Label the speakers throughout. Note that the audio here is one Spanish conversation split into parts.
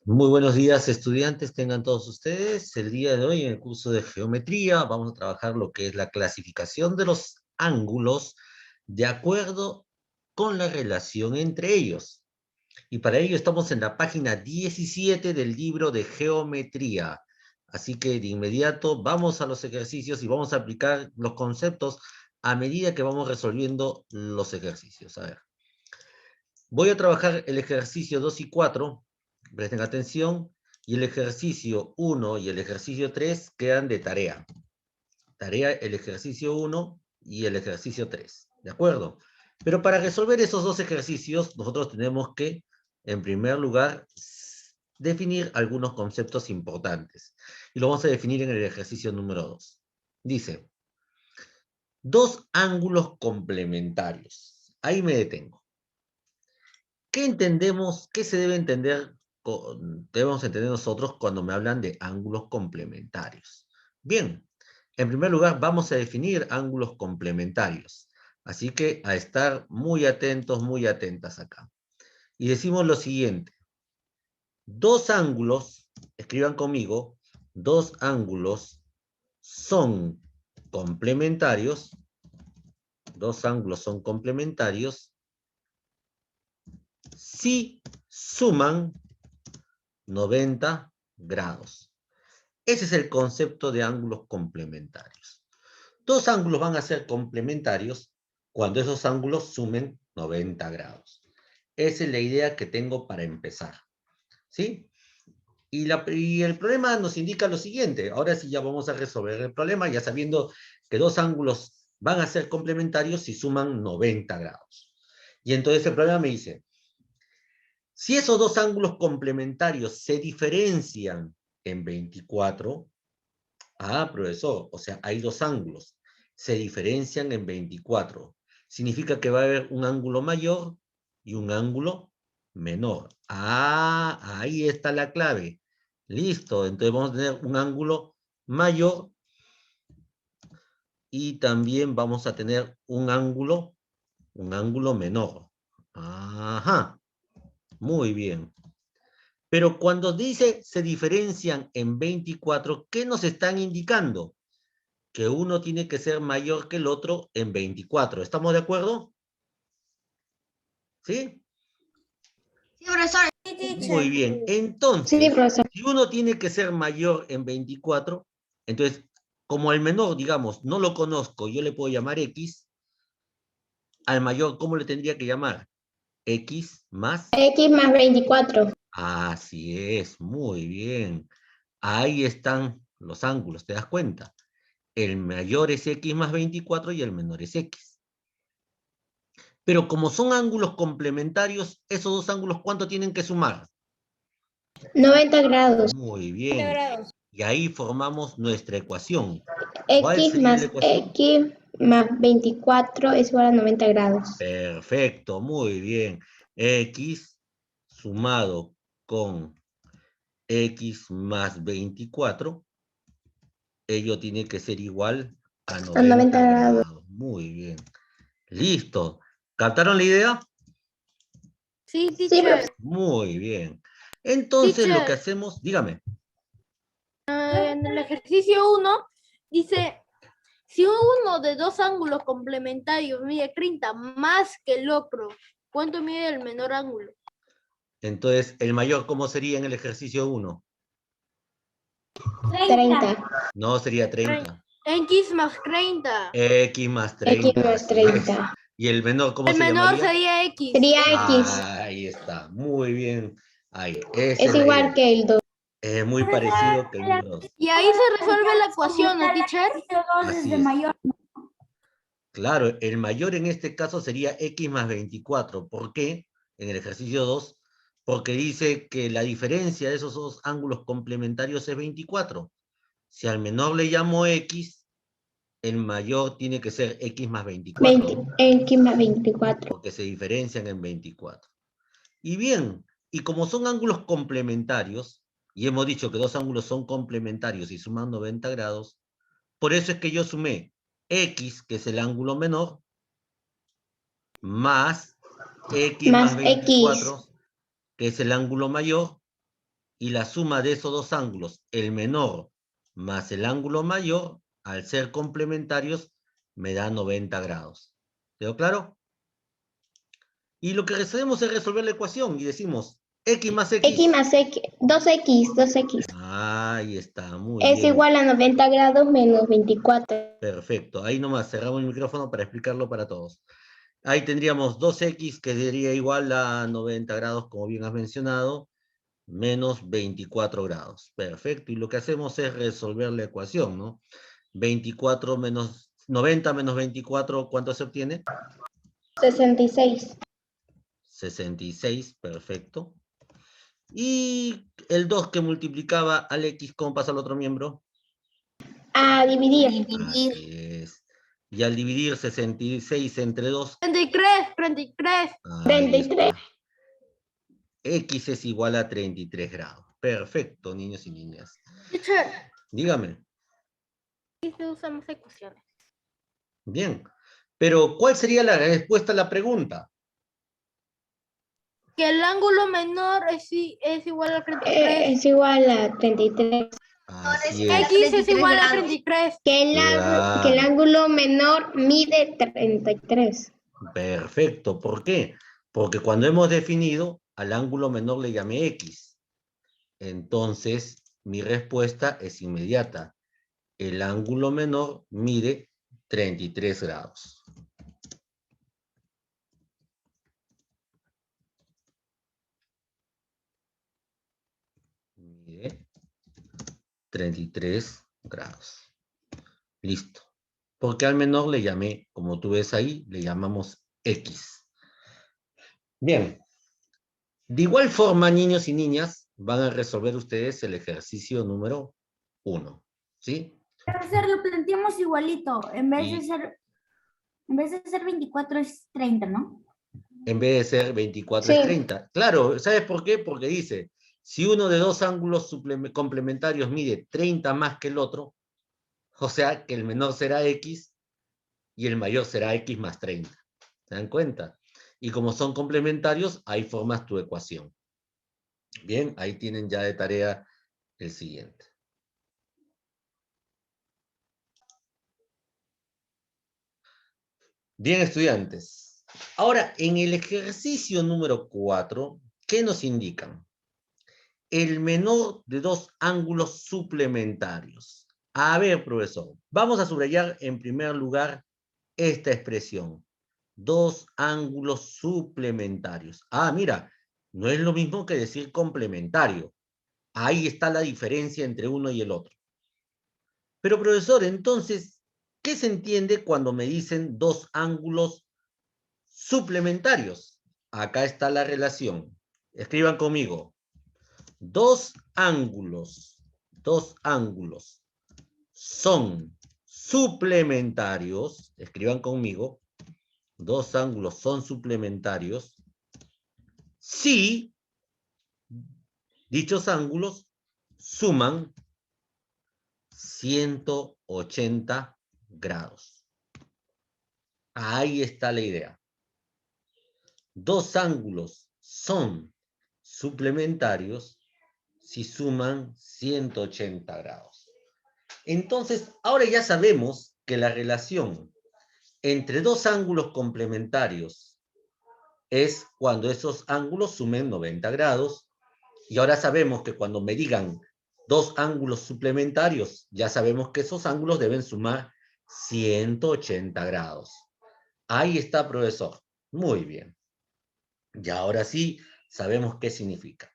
Speaker 1: Muy buenos días, estudiantes, tengan todos ustedes. El día de hoy, en el curso de geometría, vamos a trabajar lo que es la clasificación de los ángulos de acuerdo con la relación entre ellos. Y para ello estamos en la página 17 del libro de geometría. Así que de inmediato vamos a los ejercicios y vamos a aplicar los conceptos a medida que vamos resolviendo los ejercicios. A ver, voy a trabajar el ejercicio 2 y 4. Presten atención, y el ejercicio 1 y el ejercicio 3 quedan de tarea. Tarea el ejercicio 1 y el ejercicio 3, ¿de acuerdo? Pero para resolver esos dos ejercicios, nosotros tenemos que, en primer lugar, definir algunos conceptos importantes. Y lo vamos a definir en el ejercicio número 2. Dice, dos ángulos complementarios. Ahí me detengo. ¿Qué entendemos, qué se debe entender, debemos entender nosotros cuando me hablan de ángulos complementarios? Bien, en primer lugar vamos a definir ángulos complementarios. Así que a estar muy atentos, muy atentas acá. Y decimos lo siguiente. Dos ángulos, escriban conmigo, dos ángulos son complementarios. Dos ángulos son complementarios si suman 90 grados. Ese es el concepto de ángulos complementarios. Dos ángulos van a ser complementarios cuando esos ángulos sumen 90 grados. Esa es la idea que tengo para empezar. ¿Sí? Y el problema nos indica lo siguiente. Ahora sí ya vamos a resolver el problema, ya sabiendo que dos ángulos van a ser complementarios si suman 90 grados. Y entonces el problema me dice, si esos dos ángulos complementarios se diferencian en 24, profesor, o sea, hay dos ángulos, se diferencian en 24. Significa que va a haber un ángulo mayor y un ángulo menor. Ahí está la clave. Listo, entonces vamos a tener un ángulo mayor y también vamos a tener un ángulo menor. Ajá, muy bien. Pero cuando dice se diferencian en 24, ¿qué nos están indicando? Que uno tiene que ser mayor que el otro en 24. ¿Estamos de acuerdo? ¿Sí?
Speaker 2: Sí, profesor.
Speaker 1: Muy bien.
Speaker 2: Sí,
Speaker 1: Entonces,
Speaker 2: profesor.
Speaker 1: si uno tiene que ser mayor en 24, entonces, como al menor, digamos, no lo conozco, yo le puedo llamar X, al mayor, ¿cómo le tendría que llamar? X más.
Speaker 2: X más 24.
Speaker 1: Así es, muy bien. Ahí están los ángulos, ¿te das cuenta? El mayor es X más 24 y el menor es X. Pero como son ángulos complementarios, esos dos ángulos, ¿cuánto tienen que sumar?
Speaker 2: 90 grados.
Speaker 1: Muy bien. Y ahí formamos nuestra ecuación. ¿Cuál
Speaker 2: X
Speaker 1: sería la
Speaker 2: más
Speaker 1: ecuación?
Speaker 2: X más 24 es igual a 90 grados.
Speaker 1: Perfecto, muy bien. X sumado con X más 24, ello tiene que ser igual a
Speaker 2: A 90
Speaker 1: 90
Speaker 2: grados.
Speaker 1: grados. Muy bien. Listo. ¿Captaron la idea?
Speaker 3: Sí,
Speaker 2: Sí,
Speaker 3: teacher.
Speaker 2: profesor.
Speaker 1: Muy bien. Entonces lo que
Speaker 3: Teacher,
Speaker 1: hacemos, dígame.
Speaker 3: en el ejercicio 1 dice, si uno de dos ángulos complementarios mide 30 más que el otro, ¿cuánto mide el menor ángulo?
Speaker 1: Entonces, ¿el mayor cómo sería en el ejercicio 1?
Speaker 2: 30.
Speaker 1: No, sería 30.
Speaker 3: X más 30.
Speaker 1: X más
Speaker 2: X
Speaker 1: 30,
Speaker 2: más
Speaker 1: así es.
Speaker 2: 30.
Speaker 1: ¿Y el menor cómo
Speaker 3: El
Speaker 1: se
Speaker 3: menor
Speaker 1: llamaría?
Speaker 3: sería X.
Speaker 2: Sería X.
Speaker 1: Ahí está, muy bien. Ahí, esa
Speaker 2: Es
Speaker 1: es la
Speaker 2: igual
Speaker 1: idea.
Speaker 2: que el 2.
Speaker 1: Es muy parecido que el número 2.
Speaker 3: Y ahí se resuelve la ecuación, ¿no, teacher?
Speaker 1: Así es. Claro, el mayor en este caso sería X más 24. ¿Por qué? En el ejercicio 2, porque dice que la diferencia de esos dos ángulos complementarios es 24. Si al menor le llamo X, el mayor tiene que ser X más 24, ¿no?
Speaker 2: X más 24.
Speaker 1: Porque se diferencian en 24. Y bien, y como son ángulos complementarios, y hemos dicho que dos ángulos son complementarios y suman 90 grados, por eso es que yo sumé X, que es el ángulo menor, más X más
Speaker 2: Más X.
Speaker 1: 24, que es el ángulo mayor, y la suma de esos dos ángulos, el menor más el ángulo mayor, al ser complementarios, me da 90 grados. ¿Quedó claro? Y lo que hacemos es resolver la ecuación y decimos x más
Speaker 2: X
Speaker 1: x.
Speaker 2: más X, 2X.
Speaker 1: Ahí está, muy
Speaker 2: Es
Speaker 1: bien.
Speaker 2: igual a 90 grados menos 24.
Speaker 1: Perfecto. Ahí nomás cerramos el micrófono para explicarlo para todos. Ahí tendríamos 2x, que sería igual a 90 grados, como bien has mencionado, menos 24 grados. Perfecto. Y lo que hacemos es resolver la ecuación, ¿no? 24 menos 90 menos 24, ¿cuánto se obtiene?
Speaker 2: 66.
Speaker 1: 66, perfecto. Y el 2 que multiplicaba al x, ¿cómo pasa al otro miembro?
Speaker 2: A dividir.
Speaker 1: Así es. Y al dividir 66 entre 2,
Speaker 3: 33.
Speaker 1: ahí
Speaker 2: 33.
Speaker 1: está. X es igual a 33 grados. Perfecto, niños y niñas.
Speaker 3: Teacher,
Speaker 1: Dígame.
Speaker 3: aquí se usan más ecuaciones.
Speaker 1: Bien. Pero, ¿cuál sería la respuesta a la pregunta?
Speaker 3: Que el ángulo menor es igual a 33.
Speaker 2: Es igual a 33.
Speaker 1: Así es.
Speaker 3: X es igual a 33.
Speaker 2: Que el
Speaker 1: Claro.
Speaker 2: ángulo menor mide 33.
Speaker 1: Perfecto. ¿Por qué? Porque cuando hemos definido, al ángulo menor le llamé X. Entonces, mi respuesta es inmediata. El ángulo menor mide 33 grados. Mide 33 grados. Listo. Porque al menor le llamé, como tú ves ahí, le llamamos X. Bien. De igual forma, niños y niñas, van a resolver ustedes el ejercicio número 1. ¿Sí?
Speaker 4: Profesor, lo planteamos igualito. En vez
Speaker 1: Y
Speaker 4: de ser 24 es 30, ¿no?
Speaker 1: en vez de ser 24 es
Speaker 2: Sí.
Speaker 1: 30. Claro, ¿sabes por qué? Porque dice, si uno de dos ángulos complementarios mide 30 más que el otro, o sea que el menor será X y el mayor será X más 30. ¿Se dan cuenta? Y como son complementarios, ahí formas tu ecuación. Bien, ahí tienen ya de tarea el siguiente. Bien, estudiantes. Ahora, en el ejercicio número 4, ¿qué nos indican? El menor de dos ángulos suplementarios. A ver, profesor, vamos a subrayar en primer lugar esta expresión. Dos ángulos suplementarios. Ah, mira, no es lo mismo que decir complementario. Ahí está la diferencia entre uno y el otro. Pero, profesor, entonces, ¿qué se entiende cuando me dicen dos ángulos suplementarios? Acá está la relación. Escriban conmigo. Dos ángulos son suplementarios. Escriban conmigo. Dos ángulos son suplementarios si dichos ángulos suman 180 grados. Ahí está la idea. Dos ángulos son suplementarios si suman 180 grados. Entonces, ahora ya sabemos que la relación entre dos ángulos complementarios es cuando esos ángulos sumen 90 grados. Y ahora sabemos que cuando me digan dos ángulos suplementarios, ya sabemos que esos ángulos deben sumar 180 grados. Ahí está, profesor. Muy bien. Y ahora sí sabemos qué significa.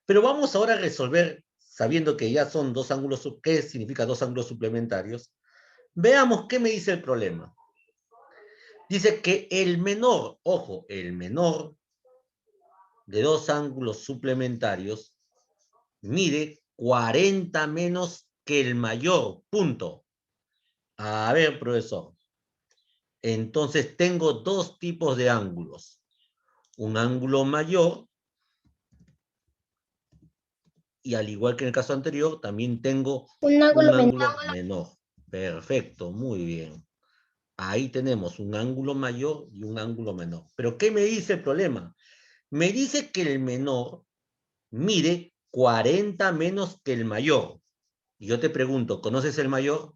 Speaker 1: Pero vamos ahora a resolver, sabiendo que ya son dos ángulos, ¿qué significa dos ángulos suplementarios? Veamos qué me dice el problema. Dice que el menor, ojo, el menor de dos ángulos suplementarios mide 40 menos que el mayor, punto. A ver, profesor. Entonces tengo dos tipos de ángulos. Un ángulo mayor y al igual que en el caso anterior, también tengo
Speaker 2: Un ángulo
Speaker 1: un
Speaker 2: menor.
Speaker 1: ángulo menor. Perfecto, muy bien. Ahí tenemos un ángulo mayor y un ángulo menor. Pero ¿qué me dice el problema? Me dice que el menor mide 40 menos que el mayor. Y yo te pregunto, ¿conoces el mayor?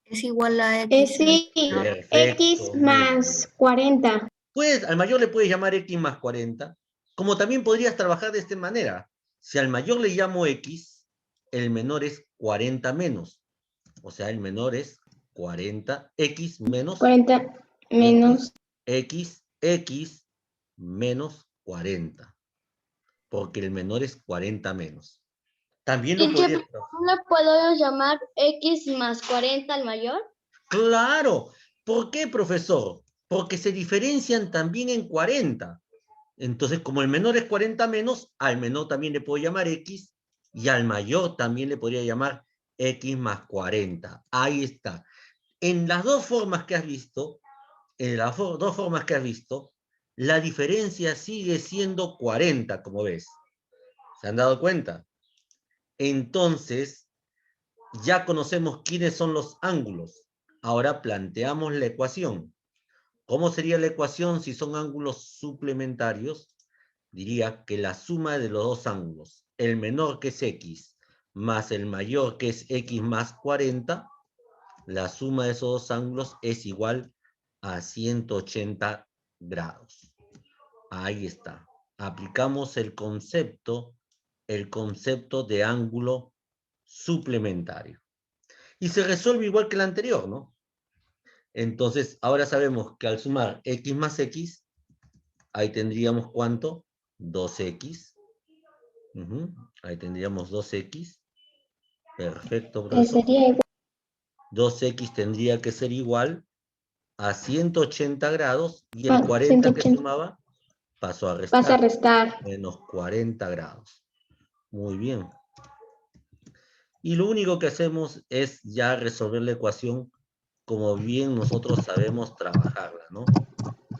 Speaker 5: Es igual a X.
Speaker 2: Sí,
Speaker 1: Perfecto,
Speaker 2: X
Speaker 1: muy
Speaker 2: más
Speaker 1: bien.
Speaker 2: 40.
Speaker 1: Pues al mayor le puedes llamar X más 40, como también podrías trabajar de esta manera. Si al mayor le llamo X, el menor es 40 menos. O sea, el menor es 40, X menos
Speaker 2: 40 menos.
Speaker 1: X menos 40. Porque el menor es 40 menos. También lo podrías trabajar.
Speaker 6: ¿No le puedo llamar X más 40 al mayor?
Speaker 1: Claro. ¿Por qué, profesor? Porque se diferencian también en 40. Entonces, como el menor es 40 menos, al menor también le puedo llamar X y al mayor también le podría llamar X más 40. Ahí está. En las dos formas que has visto, la diferencia sigue siendo 40, como ves. ¿Se han dado cuenta? Entonces, ya conocemos quiénes son los ángulos. Ahora planteamos la ecuación. ¿Cómo sería la ecuación si son ángulos suplementarios? Diría que la suma de los dos ángulos, el menor que es X, más el mayor que es X más 40, la suma de esos dos ángulos es igual a 180 grados. Ahí está. Aplicamos el concepto de ángulo suplementario. Y se resuelve igual que el anterior, ¿no? Entonces, ahora sabemos que al sumar X más X, ahí tendríamos ¿cuánto? 2X. Ahí tendríamos 2X. Perfecto, profesor.
Speaker 2: Sería igual.
Speaker 1: 2X tendría que ser igual a 180 grados y el 40 que
Speaker 2: 180.
Speaker 1: sumaba pasó a
Speaker 2: Vas a
Speaker 1: restar.
Speaker 2: restar.
Speaker 1: Menos 40 grados. Muy bien. Y lo único que hacemos es ya resolver la ecuación como bien nosotros sabemos trabajarla, ¿no?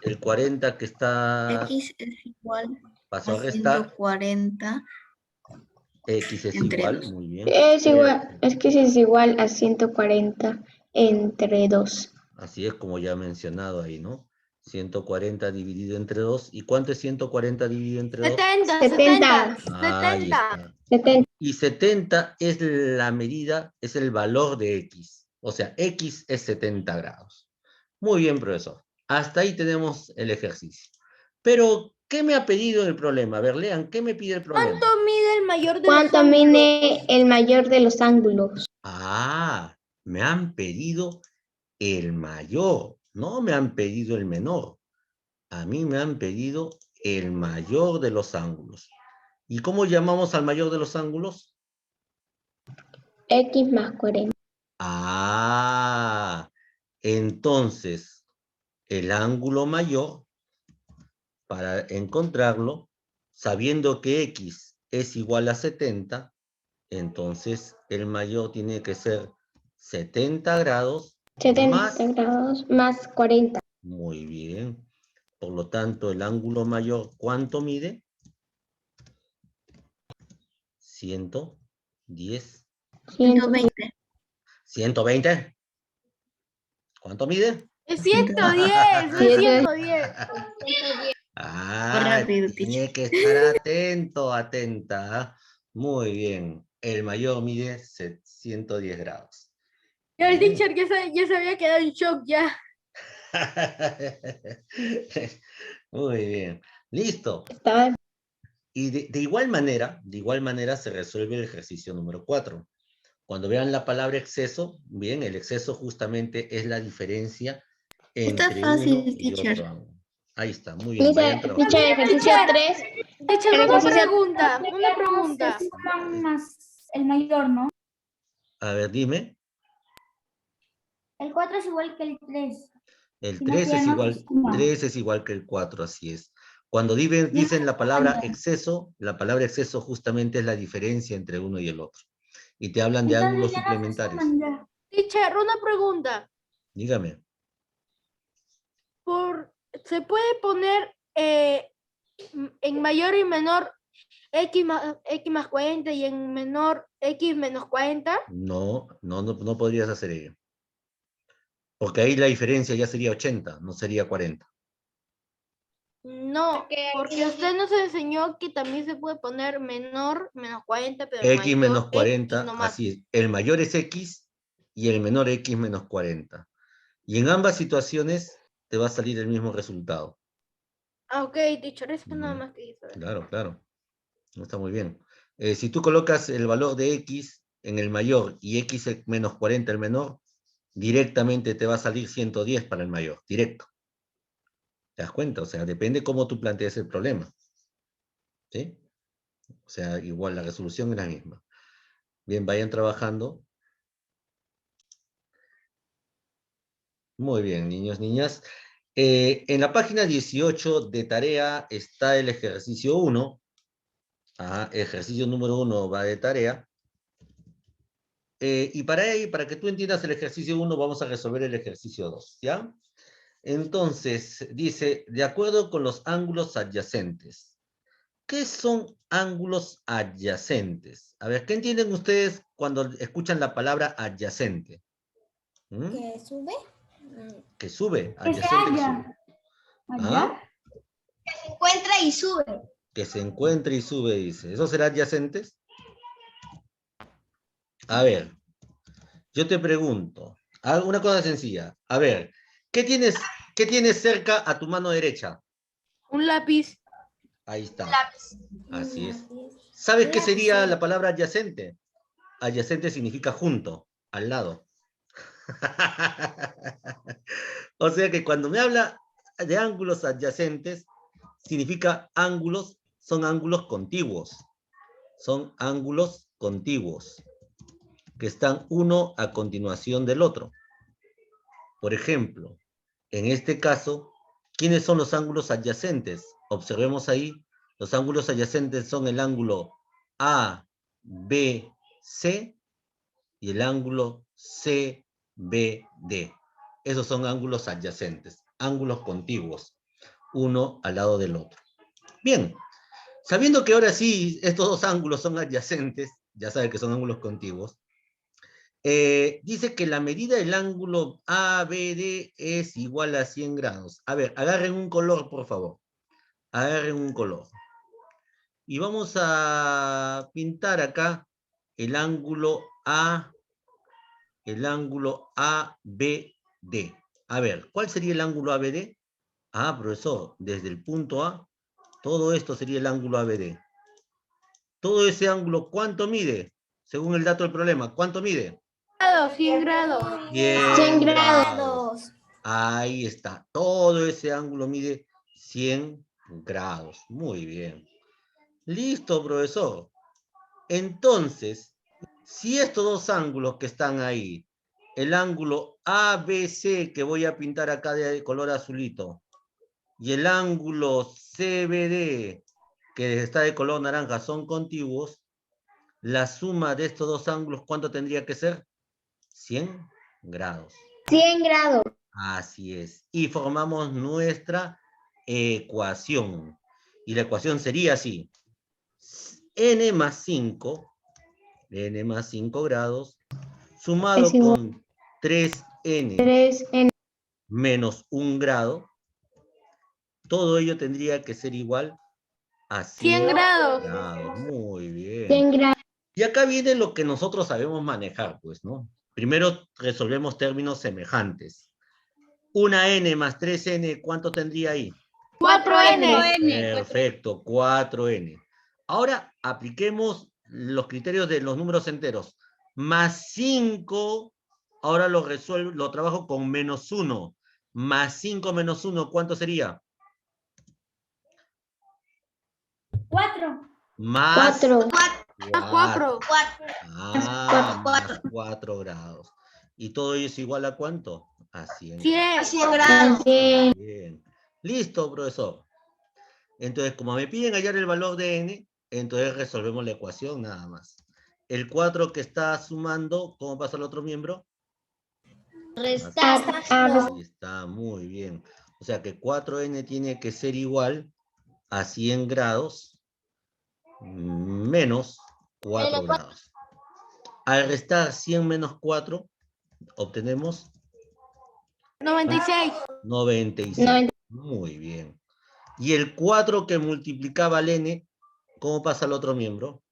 Speaker 1: El 40 que está
Speaker 5: X es igual
Speaker 1: pasó a
Speaker 5: a
Speaker 1: restar.
Speaker 5: 140
Speaker 1: X es
Speaker 5: entre
Speaker 1: igual,
Speaker 5: 2.
Speaker 1: muy bien.
Speaker 2: Es igual, es que es igual a 140 entre 2.
Speaker 1: Así es como ya he mencionado ahí, ¿no? 140 dividido entre 2. ¿Y cuánto es 140 dividido entre 2?
Speaker 3: 70.
Speaker 1: Ahí está.
Speaker 2: 70.
Speaker 1: Y 70 es la medida, es el valor de X. O sea, X es 70 grados. Muy bien, profesor. Hasta ahí tenemos el ejercicio. Pero, ¿qué me ha pedido el problema? A ver, lean, ¿qué me pide el problema?
Speaker 3: ¿Cuánto mide el mayor de los
Speaker 2: ¿Cuánto
Speaker 3: ángulos?
Speaker 2: mide el mayor de los ángulos?
Speaker 1: Ah, me han pedido el mayor, no me han pedido el menor. A mí me han pedido el mayor de los ángulos. ¿Y cómo llamamos al mayor de los ángulos?
Speaker 2: X más 40.
Speaker 1: Ah, entonces, el ángulo mayor, para encontrarlo, sabiendo que X es igual a 70, entonces el mayor tiene que ser 70 grados
Speaker 2: 70
Speaker 1: más.
Speaker 2: grados más 40.
Speaker 1: Muy bien. Por lo tanto, el ángulo mayor, ¿cuánto mide? 110.
Speaker 5: 120.
Speaker 1: 120. ¿Cuánto mide?
Speaker 3: Es 110, es 110.
Speaker 1: Ah,
Speaker 5: Rápido,
Speaker 1: tiene que estar atento, atenta. Muy bien. El mayor mide 110 grados.
Speaker 3: El
Speaker 1: Bien.
Speaker 3: teacher ya se había quedado en shock ya.
Speaker 1: Muy bien. Listo.
Speaker 2: Estaba
Speaker 1: Y de igual manera se resuelve el ejercicio número 4. Cuando vean la palabra exceso, bien, el exceso justamente es la diferencia
Speaker 5: Está
Speaker 1: entre
Speaker 5: fácil,
Speaker 1: uno y
Speaker 5: teacher.
Speaker 1: otro ángulo. Ahí está, muy bien.
Speaker 2: Dice,
Speaker 1: Vayan trabajando.
Speaker 2: dicho ejercicio
Speaker 3: Teacher.
Speaker 2: 3.
Speaker 3: Teacher,
Speaker 2: El
Speaker 3: una
Speaker 2: ejercicio-
Speaker 3: pregunta, una pregunta.
Speaker 4: Se suman más el mayor, ¿no?
Speaker 1: A ver, dime.
Speaker 4: El 4 es igual que el 3.
Speaker 1: El
Speaker 4: Si no
Speaker 1: 3 es
Speaker 4: quieren, no
Speaker 1: igual,
Speaker 4: se suman.
Speaker 1: 3 es igual que el 4, así es. Cuando dicen la palabra exceso justamente es la diferencia entre uno y el otro. Y te hablan de
Speaker 4: Entonces
Speaker 1: ángulos
Speaker 4: ya no se
Speaker 1: suplementarios.
Speaker 4: suman ya.
Speaker 3: Teacher, una pregunta.
Speaker 1: Dígame.
Speaker 3: ¿Se puede poner en mayor y menor X más 40 y en menor X menos 40?
Speaker 1: No podrías hacer ello. Porque ahí la diferencia ya sería 80, no sería 40.
Speaker 3: No, porque usted nos enseñó que también se puede poner menor, menos 40, pero
Speaker 1: X menos
Speaker 3: mayor
Speaker 1: 40,
Speaker 3: X nomás.
Speaker 1: así es. El mayor es X y el menor X menos 40. Y en ambas situaciones te va a salir el mismo resultado.
Speaker 3: Ah, ok, teacher, eso nada
Speaker 1: Ujú.
Speaker 3: más que hizo.
Speaker 1: Claro, claro. No está muy bien. Si tú colocas el valor de X en el mayor y X menos 40 el menor, directamente te va a salir 110 para el mayor, directo. ¿Te das cuenta? O sea, depende cómo tú plantees el problema. ¿Sí? O sea, igual la resolución es la misma. Bien, vayan trabajando. Muy bien, niños, niñas. En la página 18 de tarea está el ejercicio 1. Ejercicio número 1 va de tarea. Y para que tú entiendas el ejercicio 1, vamos a resolver el ejercicio 2, ¿ya? Entonces, dice, de acuerdo con los ángulos adyacentes. ¿Qué son ángulos adyacentes? A ver, ¿qué entienden ustedes cuando escuchan la palabra adyacente? ¿Mm?
Speaker 7: ¿Que sube?
Speaker 1: Que sube,
Speaker 4: Que se
Speaker 1: adyacente que
Speaker 4: halla.
Speaker 1: sube.
Speaker 4: ¿Allá?
Speaker 1: ¿Ah?
Speaker 7: Se encuentra y sube.
Speaker 1: Que se encuentre y sube, dice. ¿Eso será adyacentes? A ver, yo te pregunto, una cosa sencilla. A ver, ¿qué tienes cerca a tu mano derecha?
Speaker 3: Un lápiz.
Speaker 1: Ahí está. Así es. ¿Sabes qué sería la palabra adyacente? Adyacente significa junto, al lado. O sea que cuando me habla de ángulos adyacentes, significa ángulos, son ángulos contiguos. Son ángulos contiguos, que están uno a continuación del otro. Por ejemplo, en este caso, ¿quiénes son los ángulos adyacentes? Observemos ahí, los ángulos adyacentes son el ángulo ABC y el ángulo CBD. Esos son ángulos adyacentes, ángulos contiguos, uno al lado del otro. Bien, sabiendo que ahora sí estos dos ángulos son adyacentes, ya sabe que son ángulos contiguos, dice que la medida del ángulo ABD es igual a 100 grados. A ver, agarren un color, por favor. Agarren un color. Y vamos a pintar acá el ángulo ABD. A ver, ¿cuál sería el ángulo ABD? Profesor, desde el punto A, todo esto sería el ángulo ABD. Todo ese ángulo, ¿cuánto mide? Según el dato del problema, ¿cuánto mide?
Speaker 3: 100 grados.
Speaker 1: 100 grados. Ahí está. Todo ese ángulo mide 100 grados. Muy bien. Listo, profesor. Entonces, si estos dos ángulos que están ahí, el ángulo ABC que voy a pintar acá de color azulito, y el ángulo CBD que está de color naranja son contiguos, la suma de estos dos ángulos, ¿cuánto tendría que ser? 100 grados.
Speaker 2: 100 grados.
Speaker 1: Así es. Y formamos nuestra ecuación. Y la ecuación sería así. N más 5 grados, sumado
Speaker 2: Es igual.
Speaker 1: con 3n
Speaker 2: 3
Speaker 1: menos 1 grado, todo ello tendría que ser igual a 100
Speaker 3: grados.
Speaker 1: Muy bien.
Speaker 2: 100 grados.
Speaker 1: Y acá viene lo que nosotros sabemos manejar, pues, ¿no? Primero resolvemos términos semejantes. Una n más 3n, ¿cuánto tendría ahí?
Speaker 3: 4n.
Speaker 1: Perfecto, 4n. Ahora apliquemos los criterios de los números enteros. Más 5, ahora lo trabajo con menos 1. Más 5 menos 1, ¿cuánto sería?
Speaker 4: 4.
Speaker 1: Más
Speaker 2: 4.
Speaker 3: 4.
Speaker 1: más 4 grados. ¿Y todo ello es igual a cuánto? A 100.
Speaker 3: 100
Speaker 7: grados.
Speaker 1: Bien. Listo, profesor. Entonces, como me piden hallar el valor de n, entonces resolvemos la ecuación nada más. El 4 que está sumando, ¿cómo pasa al otro miembro?
Speaker 6: Restar.
Speaker 1: Ahí está, muy bien. O sea que 4n tiene que ser igual a 100 grados menos 4 grados. Al restar 100 menos 4, obtenemos
Speaker 3: 96.
Speaker 1: 96. Muy bien. Y el 4 que multiplicaba al n, ¿cómo pasa al otro miembro?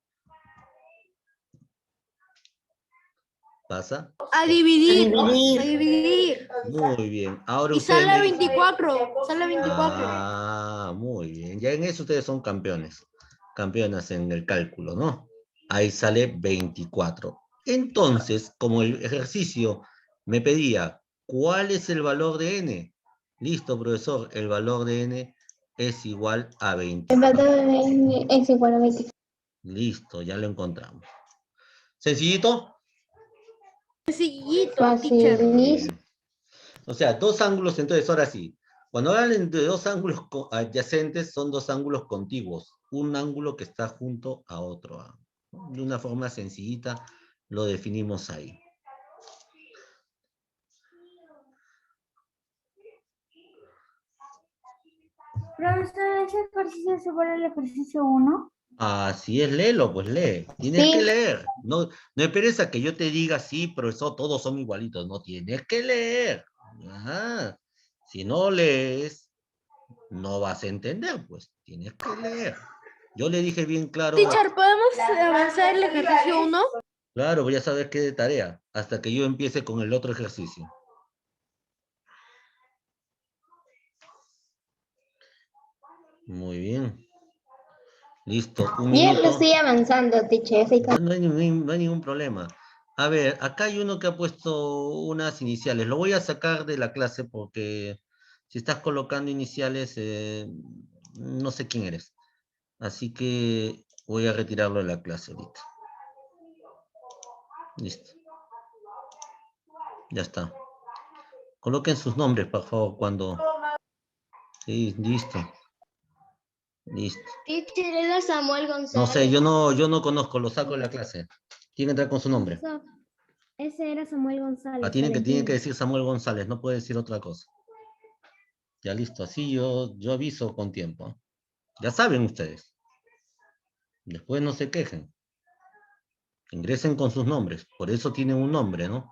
Speaker 1: ¿Pasa?
Speaker 3: A dividir.
Speaker 5: Dividir.
Speaker 3: A dividir.
Speaker 1: Muy bien. Ahora
Speaker 3: Y
Speaker 1: ustedes
Speaker 3: sale
Speaker 1: me dicen-
Speaker 3: 24. Sale 24.
Speaker 1: Ah, muy bien. Ya en eso ustedes son campeones. Campeonas en el cálculo, ¿no? Ahí sale 24. Entonces, como el ejercicio me pedía, ¿cuál es el valor de n? Listo, profesor. El valor de n es igual a
Speaker 2: El
Speaker 1: 24.
Speaker 2: valor de n es igual a 24.
Speaker 1: Listo, ya lo encontramos. ¿Sencillito?
Speaker 3: Sencillito,
Speaker 2: Fácil.
Speaker 3: teacher.
Speaker 2: Listo.
Speaker 1: O sea, dos ángulos, entonces ahora sí. Cuando hablan de dos ángulos adyacentes, son dos ángulos contiguos. Un ángulo que está junto a otro ángulo. De una forma sencillita lo definimos ahí.
Speaker 4: Profesor, ¿ese ejercicio es igual al ejercicio 1?
Speaker 1: Así es, léelo, pues lee. Tienes que
Speaker 2: Sí.
Speaker 1: leer. No, no esperes a que yo te diga, sí, profesor, todos son igualitos. No, tienes que leer. Ajá. Si no lees, no vas a entender, pues. Tienes que leer. Yo le dije bien claro.
Speaker 3: Teacher, ¿podemos avanzar el ejercicio 1?
Speaker 1: Claro, voy a saber qué de tarea, hasta que yo empiece con el otro ejercicio. Muy bien. Listo, un
Speaker 2: Bien,
Speaker 1: minuto.
Speaker 2: lo estoy avanzando, teacher.
Speaker 1: No hay ningún problema. A ver, acá hay uno que ha puesto unas iniciales. Lo voy a sacar de la clase porque si estás colocando iniciales, no sé quién eres. Así que voy a retirarlo de la clase ahorita. Listo. Ya está. Coloquen sus nombres, por favor, cuando... Sí, listo. Listo.
Speaker 6: Teacher, era Samuel González.
Speaker 1: No sé, yo no conozco, lo saco de la clase. Tiene que entrar con su nombre.
Speaker 4: Ese era Samuel González.
Speaker 1: Tiene que decir Samuel González, no puede decir otra cosa. Ya listo, así yo aviso con tiempo. Ya saben ustedes. Después no se quejen. Ingresen con sus nombres, por eso tienen un nombre, ¿no?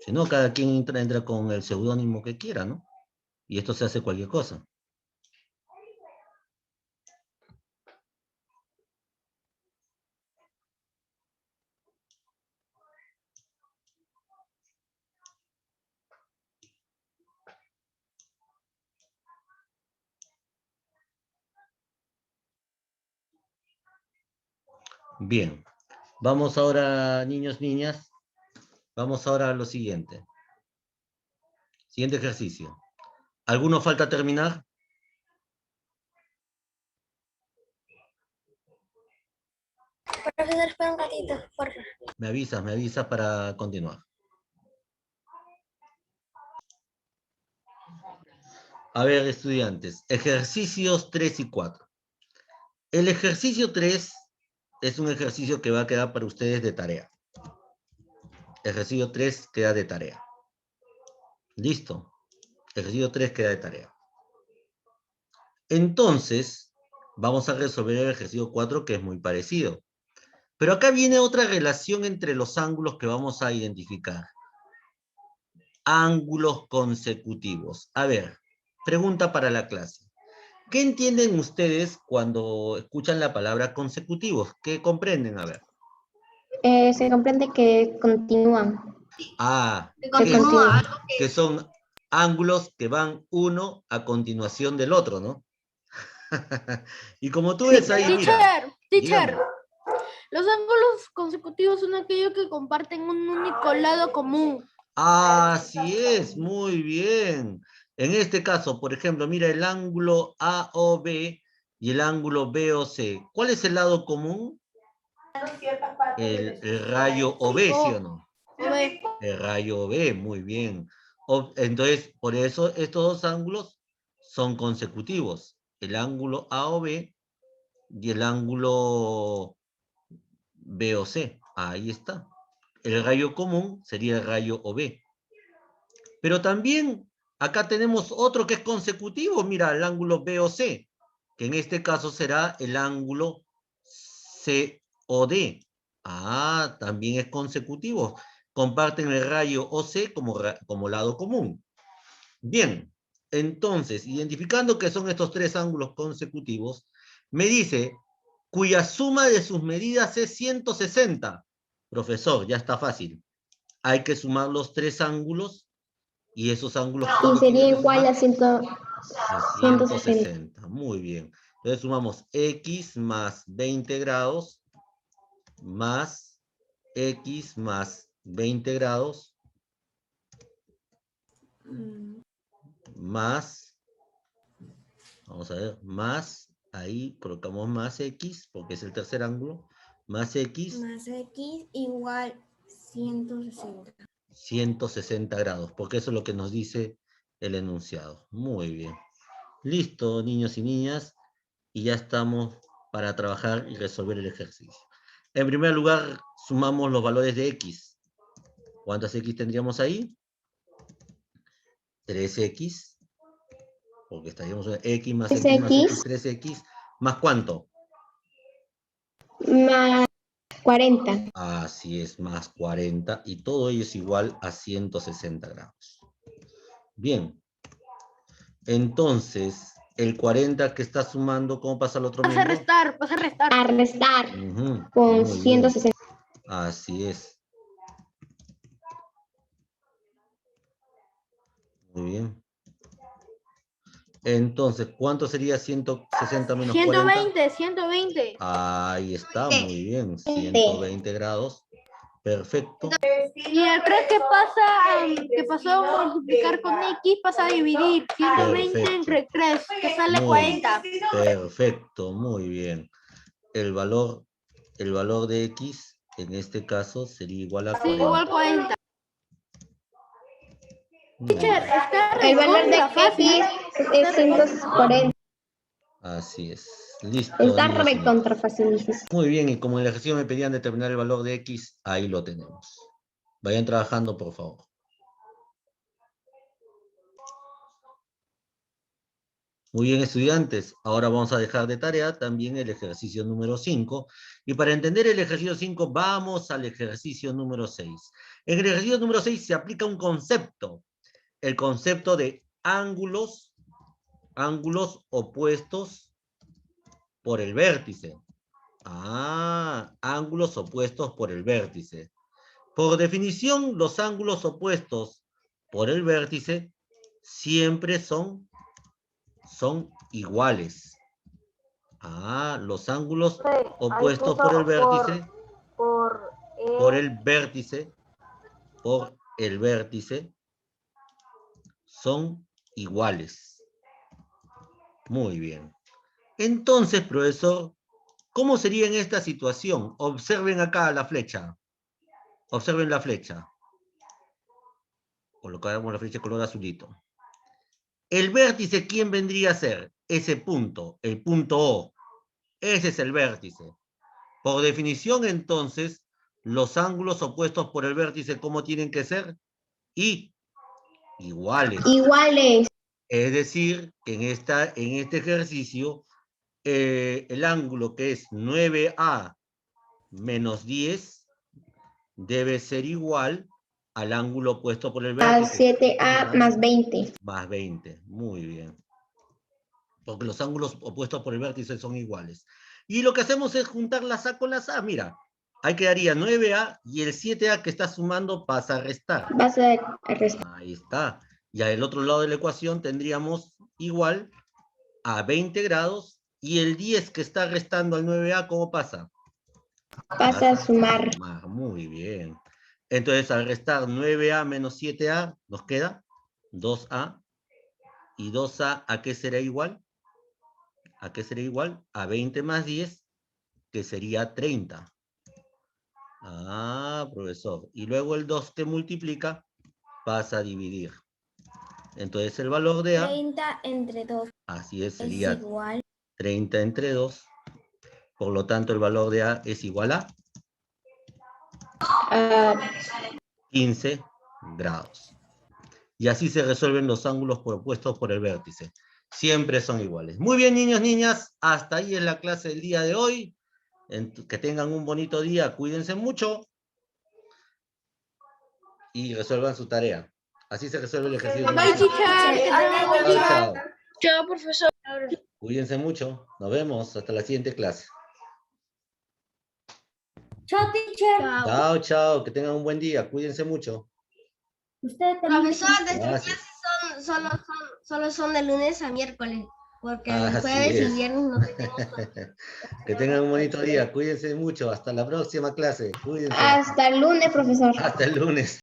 Speaker 1: Si no, cada quien entra con el seudónimo que quiera, ¿no? Y esto se hace cualquier cosa. Bien. Vamos ahora, niños, niñas. Vamos ahora a lo siguiente. Siguiente ejercicio. ¿Alguno falta terminar?
Speaker 7: Profesor, espera un ratito, por favor.
Speaker 1: Me avisas para continuar. A ver, estudiantes, ejercicios 3 y 4. El ejercicio 3 es un ejercicio que va a quedar para ustedes de tarea. Ejercicio 3 queda de tarea. Listo. Ejercicio 3 queda de tarea. Entonces, vamos a resolver el ejercicio 4 que es muy parecido. Pero acá viene otra relación entre los ángulos que vamos a identificar. Ángulos consecutivos. A ver, pregunta para la clase. ¿Qué entienden ustedes cuando escuchan la palabra consecutivos? ¿Qué comprenden? A ver.
Speaker 2: Se comprende que continúan.
Speaker 1: Ah,
Speaker 2: Que continúan.
Speaker 1: que son ángulos que van uno a continuación del otro, ¿no? Y como tú ves ahí, mira.
Speaker 3: Teacher,
Speaker 1: dígame.
Speaker 3: los ángulos consecutivos son aquellos que comparten un único lado común.
Speaker 1: Así es, muy bien. En este caso, por ejemplo, mira el ángulo AOB y el ángulo BOC. ¿Cuál es el lado común? El rayo OB, ¿sí o no? El rayo OB, muy bien. Entonces, por eso estos dos ángulos son consecutivos. El ángulo AOB y el ángulo BOC. Ahí está. El rayo común sería el rayo OB. Pero también acá tenemos otro que es consecutivo. Mira, el ángulo BOC, que en este caso será el ángulo COD. Ah, también es consecutivo. comparten el rayo OC como lado común. Bien, entonces, identificando que son estos tres ángulos consecutivos, me dice, cuya suma de sus medidas es 160. Profesor, ya está fácil. Hay que sumar los tres ángulos, y esos ángulos...
Speaker 2: Y sería igual a
Speaker 1: 160.
Speaker 2: 160.
Speaker 1: Muy bien. Entonces sumamos x más 20 grados más x más 20 grados más, vamos a ver, más, ahí colocamos más x, porque es el tercer ángulo, más x.
Speaker 7: Más X igual 160.
Speaker 1: 160 grados, porque eso es lo que nos dice el enunciado. Muy bien. Listo, niños y niñas, y ya estamos para trabajar y resolver el ejercicio. En primer lugar, sumamos los valores de x. ¿Cuántas x tendríamos ahí? 3x, porque estaríamos en x más x más x, 3x, ¿más cuánto?
Speaker 2: Más 40.
Speaker 1: Así es, más 40, y todo ello es igual a 160 grados. Bien. Entonces, el 40 que está sumando, ¿cómo pasa al otro miembro?
Speaker 3: Vas a restar.
Speaker 2: A restar con
Speaker 1: Muy bien.
Speaker 2: 160.
Speaker 1: Así es. Muy bien. Entonces, ¿cuánto sería 160 menos 40?
Speaker 3: 120.
Speaker 1: Ahí está, muy bien. 120 grados. Perfecto.
Speaker 3: Y el 3 que pasa, que pasó a multiplicar con X, pasa a dividir 120
Speaker 1: Perfecto.
Speaker 3: entre 3, que sale
Speaker 1: Muy
Speaker 3: 40.
Speaker 1: Perfecto, muy bien. El valor de X, en este caso, sería igual a 40.
Speaker 3: Igual 40.
Speaker 1: Muy
Speaker 3: Teacher,
Speaker 1: bien.
Speaker 3: está
Speaker 2: El valor de
Speaker 3: recontra fácil.
Speaker 2: X es 140.
Speaker 1: Así es. Listo.
Speaker 2: Está
Speaker 1: niños y niñas.
Speaker 2: recontra facilísimo.
Speaker 1: Muy bien, y como en el ejercicio me pedían determinar el valor de X, ahí lo tenemos. Vayan trabajando, por favor. Muy bien, estudiantes. Ahora vamos a dejar de tarea también el ejercicio número 5. Y para entender el ejercicio 5, vamos al ejercicio número 6. En el ejercicio número 6 se aplica un concepto. El concepto de ángulos opuestos por el vértice. Ángulos opuestos por el vértice. Por definición, los ángulos opuestos por el vértice siempre son iguales. Los ángulos opuestos por el vértice, por el vértice, son iguales. Muy bien. Entonces, profesor, ¿cómo sería en esta situación? Observen acá la flecha. Observen la flecha. Colocamos la flecha color azulito. El vértice, ¿quién vendría a ser? Ese punto, el punto O. Ese es el vértice. Por definición, entonces, los ángulos opuestos por el vértice, ¿cómo tienen que ser? Iguales.
Speaker 2: Iguales.
Speaker 1: Es decir, que en este ejercicio, el ángulo que es 9A menos 10 debe ser igual al ángulo opuesto por el
Speaker 2: A
Speaker 1: vértice.
Speaker 2: 7A más 20.
Speaker 1: Más 20, muy bien. Porque los ángulos opuestos por el vértice son iguales. Y lo que hacemos es juntar las A con las A. Mira, ahí quedaría 9A y el 7A que está sumando pasa a restar.
Speaker 2: Vas a restar.
Speaker 1: Ahí está. Y al otro lado de la ecuación tendríamos igual a 20 grados y el 10 que está restando al 9A, ¿cómo pasa?
Speaker 2: Pasa a sumar.
Speaker 1: Muy bien. Entonces, al restar 9A menos 7A, nos queda 2A. ¿Y 2A a qué será igual? ¿A qué será igual? A 20 más 10, que sería 30. Profesor. Y luego el 2 que multiplica pasa a dividir. Entonces, el valor de A...
Speaker 7: 30 entre 2.
Speaker 1: Así es, sería
Speaker 7: igual.
Speaker 1: 30 entre 2. Por lo tanto, el valor de A es igual a 15 grados. Y así se resuelven los ángulos propuestos por el vértice. Siempre son iguales. Muy bien, niños, niñas. Hasta ahí es la clase del día de hoy. Que tengan un bonito día. Cuídense mucho. y resuelvan su tarea. Así se resuelve el ejercicio.
Speaker 3: Bye, teacher. Que tengan buen día.
Speaker 1: Chao.
Speaker 7: Chao, profesor.
Speaker 1: Cuídense mucho. Nos vemos hasta la siguiente clase.
Speaker 4: Chao, teacher.
Speaker 1: Chao, chao. Que tengan un buen día. Cuídense mucho.
Speaker 4: Usted también.
Speaker 8: Profesor, nuestras
Speaker 1: Gracias.
Speaker 8: clases solo son de lunes a miércoles, porque
Speaker 1: Ah,
Speaker 8: el
Speaker 1: así
Speaker 8: jueves
Speaker 1: es.
Speaker 8: y viernes no tenemos.
Speaker 1: Que tengan un bonito día. Cuídense mucho. Hasta la próxima clase. Cuídense.
Speaker 2: Hasta el lunes, profesor.
Speaker 1: Hasta el lunes.